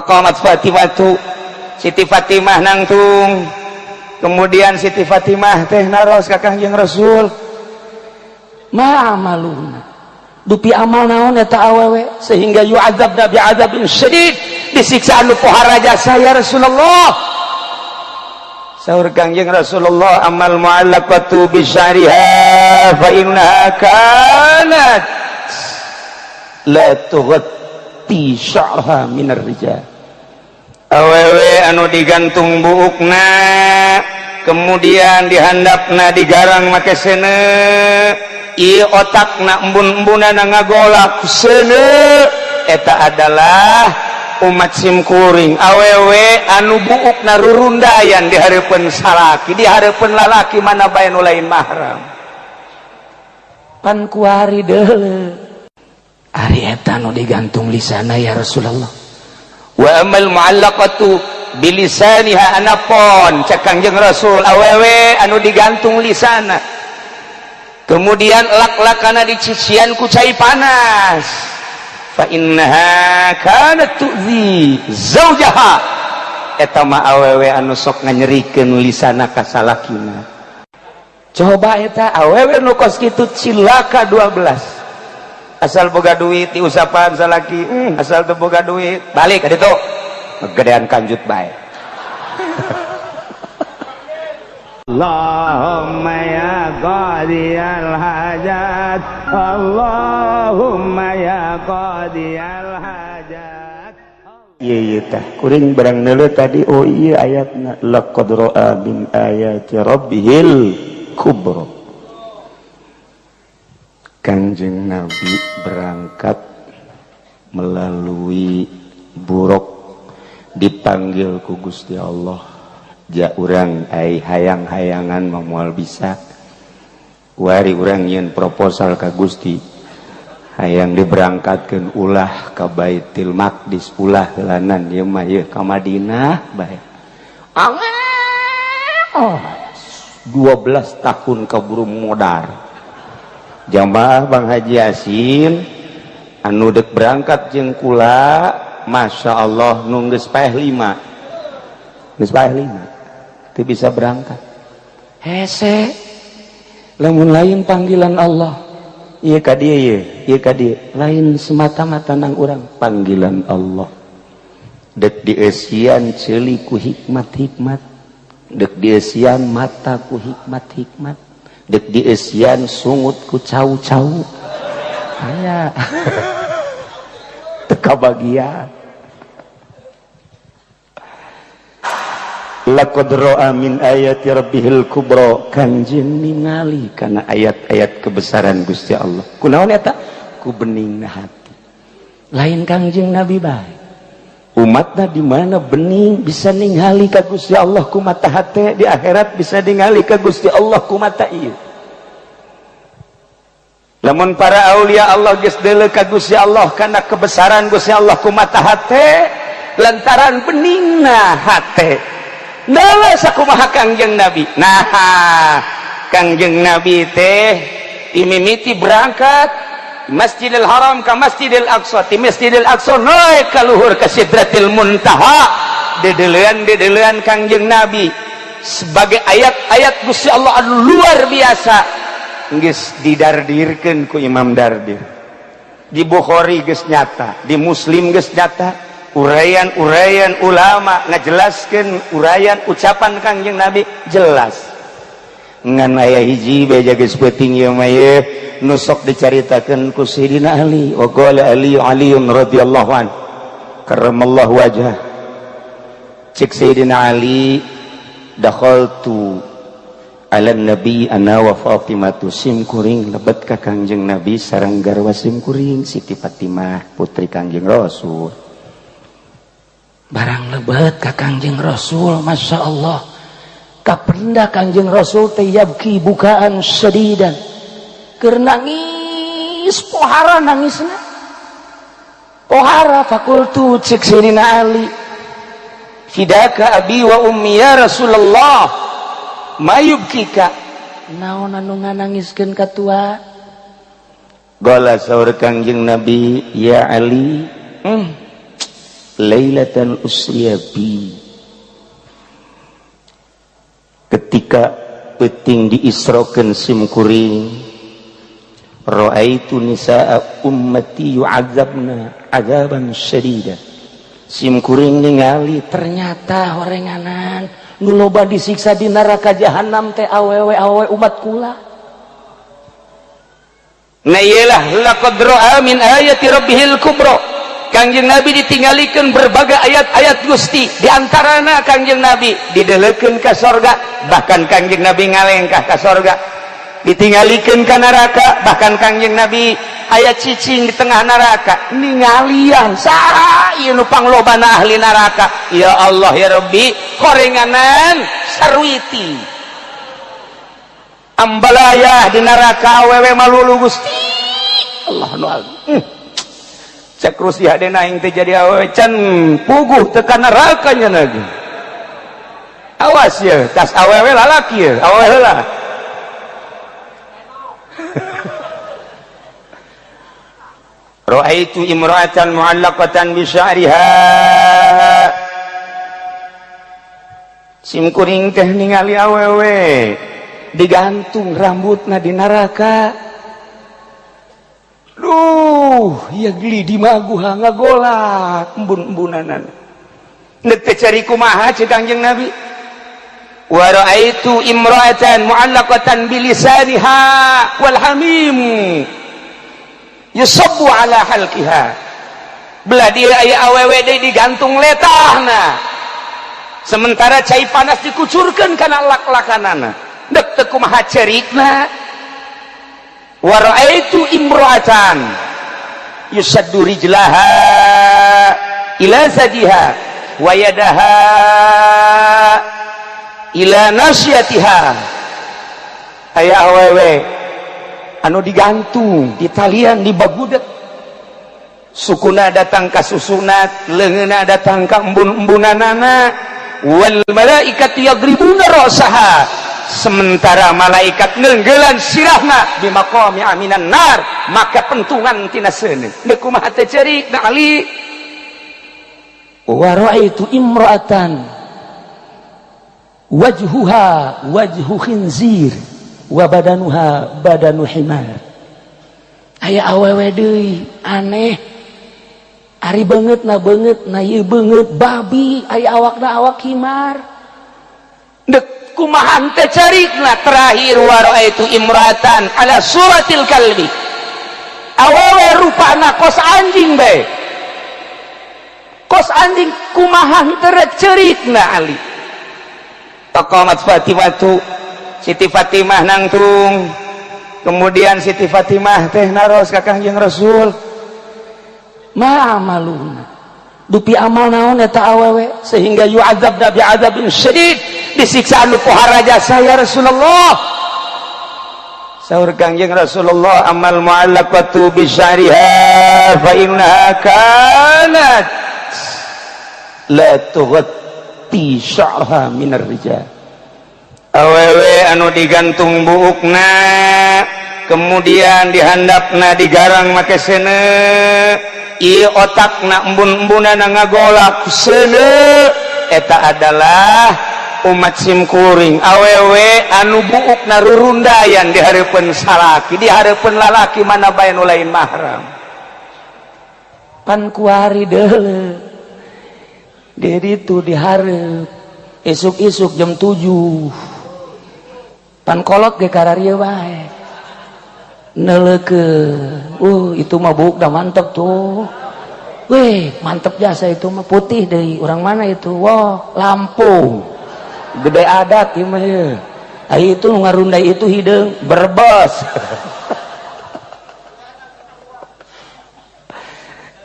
faqamat Fatimatu, Siti Fatimah nangtung. Kemudian Siti Fatimah teh naros ka Kangjeng Rasul, ma amaluna, dupi amal naon eta awewe sehingga yu'adzabna bi'adzabin syadid, disiksa anu pohara jasa ya Rasulullah. Saur Kangjeng Rasulullah, amal mu'allaqatu bisyariha fa innaha kanat la tughatti sya'raha minar rijal. Awewe anu digantung buukna kemudian dihandapna digarang make sene, ieu otakna embun-embunana ngagolak sene, eta adalah umat simkuring. Awewe anu buukna rurundayan di hareupeun salaki, di hareupeun lalaki mana bae nu lain mahram. Pan kuari deuleu ari eta nu digantung lisana ya Rasulullah. Wa amal mu'allaqatu bilisaniha anapon cak Kangjeng Rasul, awewe anu digantung lisana kemudian lak-lakana dicician ku cai panas, fa innaha kanat tu'zi zaujaha, eta mah awewe anu sok nganyerikeun lisana ka salakina. Coba eta awewe nu kos kitu cilaka 12, asal boga duit diusapan salaki, asal teu boga duit balik ka ditu gedean kanjut bae. Allahumma ya qadiyal hajat, Allahumma ya qadiyal hajat. Ieu teh kuring barang neuleuh tadi, oh iya ayatna laqad ra'a min ayati rabbihil kubra. Kanjeng Nabi berangkat melalui buruk, dipanggil ku Gusti Allah, ja urang ai hayang-hayangan moal bisa wari urang nyeun proposal ka Gusti, hayang diberangkatkeun ulah ka Baitul Maqdis, ulah heulanan ieu mah ieu ka Madinah bae. Oh, 12 tahun kaburu modar. Jamaah Bang Haji Yasin anu dek berangkat jeung kula, masya Allah nu geus paeh 5 teu bisa berangkat hese, lamun lain panggilan Allah ieu ka dieu ieu ka dieu, lain semata-mata nang urang panggilan Allah, dek dieusian ceuli ku hikmat-hikmat, dek dieusian mata ku hikmat-hikmat, dek dieusian sungut ku cau-cau aya teka bagian. Laqad ra'a min ayati rabbihil kubra, kanjeng ningali kana ayat-ayat kebesaran Gusti Allah. Kunaon eta? Ku beningna hati. Lain Kanjeng Nabi bae, umatna di mana bening bisa ningali ka Gusti Allah ku mata hate, di akhirat bisa ningali ka Gusti Allah ku mata ieu. Lamun para aulia Allah geus deuleu ka Gusti Allah kana kebesaran Gusti Allah ku mata hate, lantaran beningna hate. Deuleu sakumaha Kanjeng Nabi. Nah, Kanjeng Nabi teh imimiti berangkat Masjidil Haram ka Masjidil Aqsa, ti Masjidil Aqsa naik ka luhur ka Sidratil Muntaha, dedeleuan Kanjeng Nabi sebagai ayat-ayat Gusti Allah anu luar biasa geus didardirkeun ku Imam Dardir. Di Bukhari geus nyata, di Muslim geus nyata, uraian-uraian ulama ngajelaskeun uraian ucapan Kanjeng Nabi jelas. Ngan aya hiji bae geus peuting ieu mah ye nu sok dicaritakeun ku Sayyidina Ali, wa qala Aliun radhiyallahu an karramallahu wajhah. Cek Sayyidina Ali, dakhaltu ala nabi ana wa Fatimatu simkuring lebet ka Kanjeng Nabi sareng garwa simkuring Siti Fatimah putri Kanjeng Rasul. Barang lebet ka Kanjeng Rasul, masya Allah, kapenda Kanjeng Rasul teh yabki bukaan sedidan, keur nangis pohara nangisna pohara. Fakultu cek Sayyidina Ali, fidaka abi wa ummi ya Rasulullah, mayubkika, naon anu nganangiskeun ka tua? Qala saur Kanjeng Nabi, ya Ali, lailatan usriya bi, ketika peuting diisrokeun simkuring, ra'aitu nisaa ummati yu'adzabna adzaban syadida. Simkuring ningali ternyata horenganan nu loba disiksa di neraka jahanam teh awewe umat kula. Na iyalah laqad ra'a min ayati rabbihil kubra. Kangjeng Nabi ditinggalikeun berbagai ayat-ayat Gusti, di antarana Kangjeng Nabi didelekeun ka sorga, bahkan Kangjeng Nabi ngalengkah ka sorga. Ditinggalikeun ka neraka, bahkan Kangjeng Nabi aya cicing di tengah neraka. Ningalian saha ieu nu panglobana ahli neraka. Ya Allah ya Rabbi, korenganan sarwiti. Ambalaya di neraka awewe malulu Gusti. Allah nu cek rusi hadena aing teh jadi awewe can puguh tekan neraka nya lagi. Awas ya, tas awewe lalaki ya, awewe heula. Ra'aitu imra'atan mu'allaqatan bi sya'riha. Simkuring teh ningali awewe digantung rambutna di neraka. Duh, ya geli di maguha ngagolak embun-embunanan. Nek teh cari kumaha cek Kangjeng Nabi. Wa ra'aitu imra'atan mu'allaqatan bi lisaniha wal hamim yusabbu ala halqiha. Belah dia aya awewe deui digantung letahna. Sementara cai panas dikucurkeun kana lak-lakanana. Dek teu kumaha cerikna. Wa ra'aitu imra'atan yusaddu rijlaha ila sadiha wa yadaha ila nasyatiha. Aya awewe anu digantung di talian di bagudet, sukuna datang ka susunat, leungeunna datang ka embun-embunanana. Wal malaikatu yadribuna ra'saha, sementara malaikat ngeunggelan sirahna di maqami aminan nar, maka pentungan tina seuneu. Deuk kumaha teh ceurik da Ali. Wa ra'aitu imra'atan wajhuha wajhu khinzir wa badanuha badanu himar. Aya awewe deui aneh, ari beungeut na ieu beungeut babi, aya awakna awak himar. Dek kumaha teh carikna terakhir wa raaitu imratan ala suratil kalbi. Awewe rupana kos anjing bae. Kos anjing kumaha teh carikna Ali. Taqamat Fatimatu, Siti Fatimah nangtung, kemudian Siti Fatimah teh naros ka Kangjeng Rasul. Ma amaluna, dupi amal naon eta awewe sehingga yu'adzabna bi'adzabin syadid, disiksa anu pohara jasa ya Rasulullah. Saur Kangjeng Rasulullah, amal mu'allaqatu bi syariha fa innaha kanat la tughatti sya'raha minar rijal. Awewe anu digantung buukna, kemudian dihandapna digarang make seuneu, ieu otakna embun-embunana ngagolak seuneu, eta adalah umat simkuring awewe anu buukna rurundayan di hareupeun salaki, di hareupeun lalaki mana bae nu lain mahram. Pan kuari deuleu di ditu di hareup esuk-esuk jam 7 pan kolot ge kararieu bae neuleukeuh. Itu mah buuk dah mantep tuh. Weh, mantep jasa itu mah putih deui. Urang mana itu? Wah, Lampung. Gede adat ieu mah ye. Ai itu ngarundai itu hideung Brebes.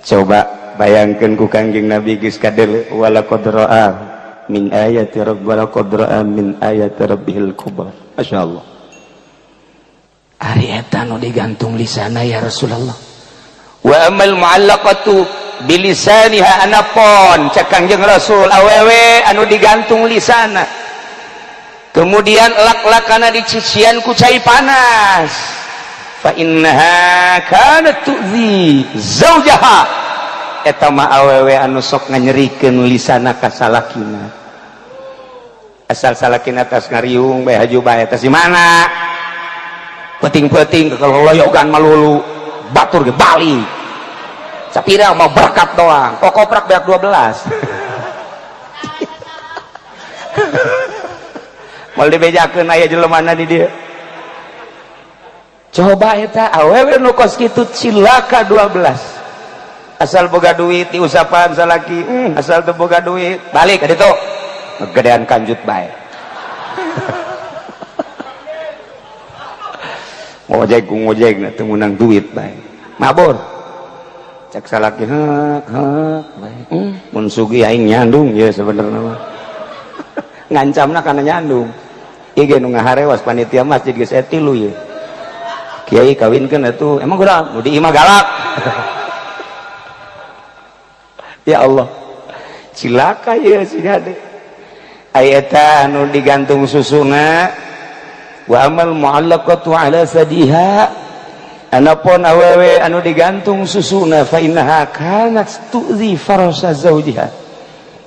Coba bayangkeun ku Kangjeng Nabi geus kadele wala qadra'a min ayati rabbana qadra'a min ayati rabbihil kubra. Masyaallah. Ari eta nu digantung lisana ya Rasulullah. Wa amal mu'allaqatu bilisaniha anapon cak Kangjeng Rasul awewe anu digantung lisana. Kemudian lak-lakana dicician ku cai panas. Fa innaha kanat tu'zi zaujaha. eta mah awewe anu sok nganyerikeun lisana ka salakina. Asal salakina tas ngariung bae haju bae tas di mana? Peting-peting kalau loyogan malulu batur ge bali. Sapira mau berkat doang. Kok koprak beak 12. Mal dibejakeun aya jelemana di dieu. Coba eta awewe nu kos kitu cilaka 12. Asal boga duit diusapan salaki, asal teu boga duit balik ka ditu gedean kanjut bae. Ngojek ku ngojek na teu meunang duit bae. Mabur. Cek salaki hek bae. Mun sugih aing nyandung ye sebenarnya mah. Ngancamna kana nyandung. Ieu ge nu ngaharewas panitia masjid geus etilu ye. Kiai kawinkeun atuh emang kunaon nu di imah galak. Ya Allah, cilaka ya si gade. Ayata anu digantung susuna, wa amal mu'allaqatu ala sadiha. Anapun awewe anu digantung susuna, fa innaha kanat tu'zi farasa zawjiha.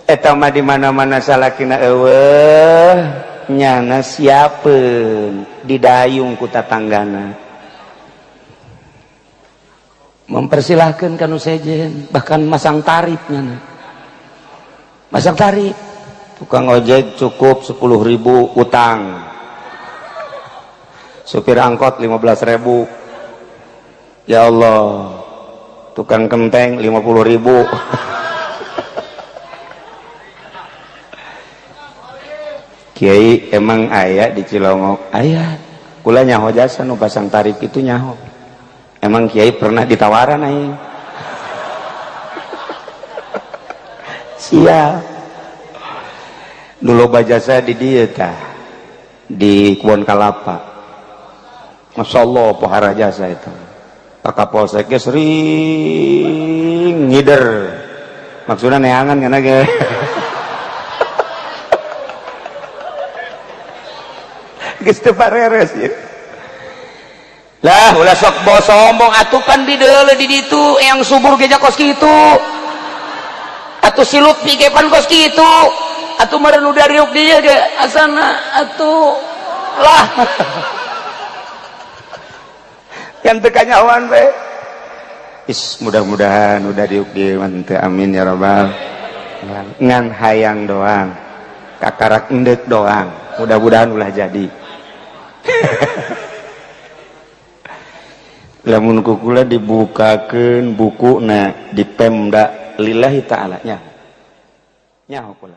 Eta mah di mana-mana salakina eueuh nyana siapeun didayung ku tatanggana. Mempersilahkan kanu sejen, bahkan masang tarifnya. Masang tarif, tukang ojek cukup 10.000 utang, supir angkot 15.000. Ya Allah, tukang kenteng 50.000. Kiai emang aya di Cilongok, aya. Kula nyaho jasa nu pasang tarif itu nyaho. Emang Kiai pernah ditawaran aing? Siap. Dulu bajasa di dieu tah. Di Kebon Kalapa. Masya Allah pohara jasa itu. Pak Kapolsek sering ngider. Maksudnya neangan kana ge. Geus teu pareres ya. Lah ulah sok bos sombong atuh kan di deule di ditu yang subur geja kos kitu. Atuh silut pike pan kos kitu. Atuh meureun nu dariuk dieu ge asana atuh lah. Yang teu kanyahoan we. Is mudah-mudahan udah diuk dieu teu amin ya rabbal. Ngan hayang doang. Kakarak endek doang. Mudah-mudahan ulah jadi. Lamun kukula dibukakeun bukuna di Pemda lillahi ta'ala nya. Nya kula.